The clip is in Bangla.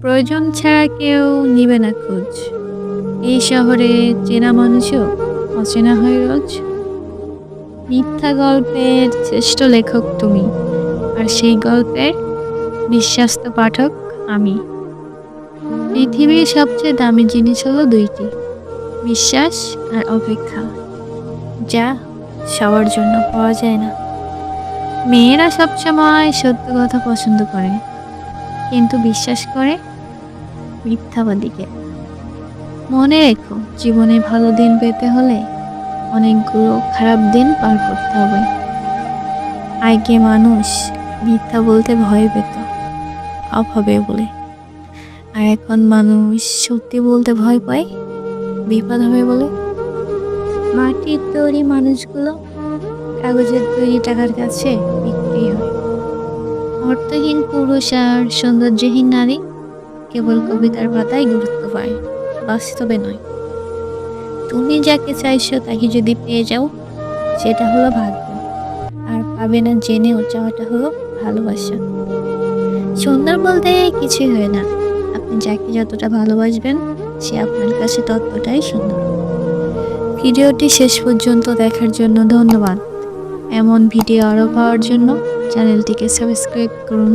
প্রয়োজন ছাড়া কেউ নিবে না খোঁজ। এই শহরে চেনা মানুষও অচেনা হয় রোজ। মিথ্যা গল্পের শ্রেষ্ঠ লেখক তুমি, আর সেই গল্পের বিশ্বাস্ত পাঠক আমি। পৃথিবীর সবচেয়ে দামি জিনিস হলো দুইটি, বিশ্বাস আর অপেক্ষা, যা সবার জন্য পাওয়া যায় না। মেয়েরা সবসময় সত্য কথা পছন্দ করে, কিন্তু বিশ্বাস করে মিথ্যাবাদীকে। মনে রেখো, জীবনে ভালো দিন পেতে হলে অনেকগুলো খারাপ দিন পার করতে হবে। আগে মানুষ মিথ্যা বলতে ভয় পেত অভাবে বলে, আর এখন মানুষ সত্যি বলতে ভয় পায় বিপদ হবে বলে। মাটির তৈরি মানুষগুলো কাগজের তৈরি টাকার কাছে বিক্রি হয়। অর্থহীন পুরুষ আর সৌন্দর্যহীন নারী কেবল কবিতার পাতায় গুরুত্ব পায়, বাস্তবে নয়। তুমি যাকে চাইছো তাকে যদি পেয়ে যাও, সেটা হলো ভাগ্য। আর পাবে না জেনেও চাওয়াটা হলো ভালোবাসা। সুন্দর বলতে কিছুই হয় না, আপনি যাকে যতটা ভালোবাসবেন সে আপনার কাছে ততটাই সুন্দর। ভিডিওটি শেষ পর্যন্ত দেখার জন্য ধন্যবাদ। এমন ভিডিও আরও পাওয়ার জন্য চ্যানেলটিকে সাবস্ক্রাইব করুন।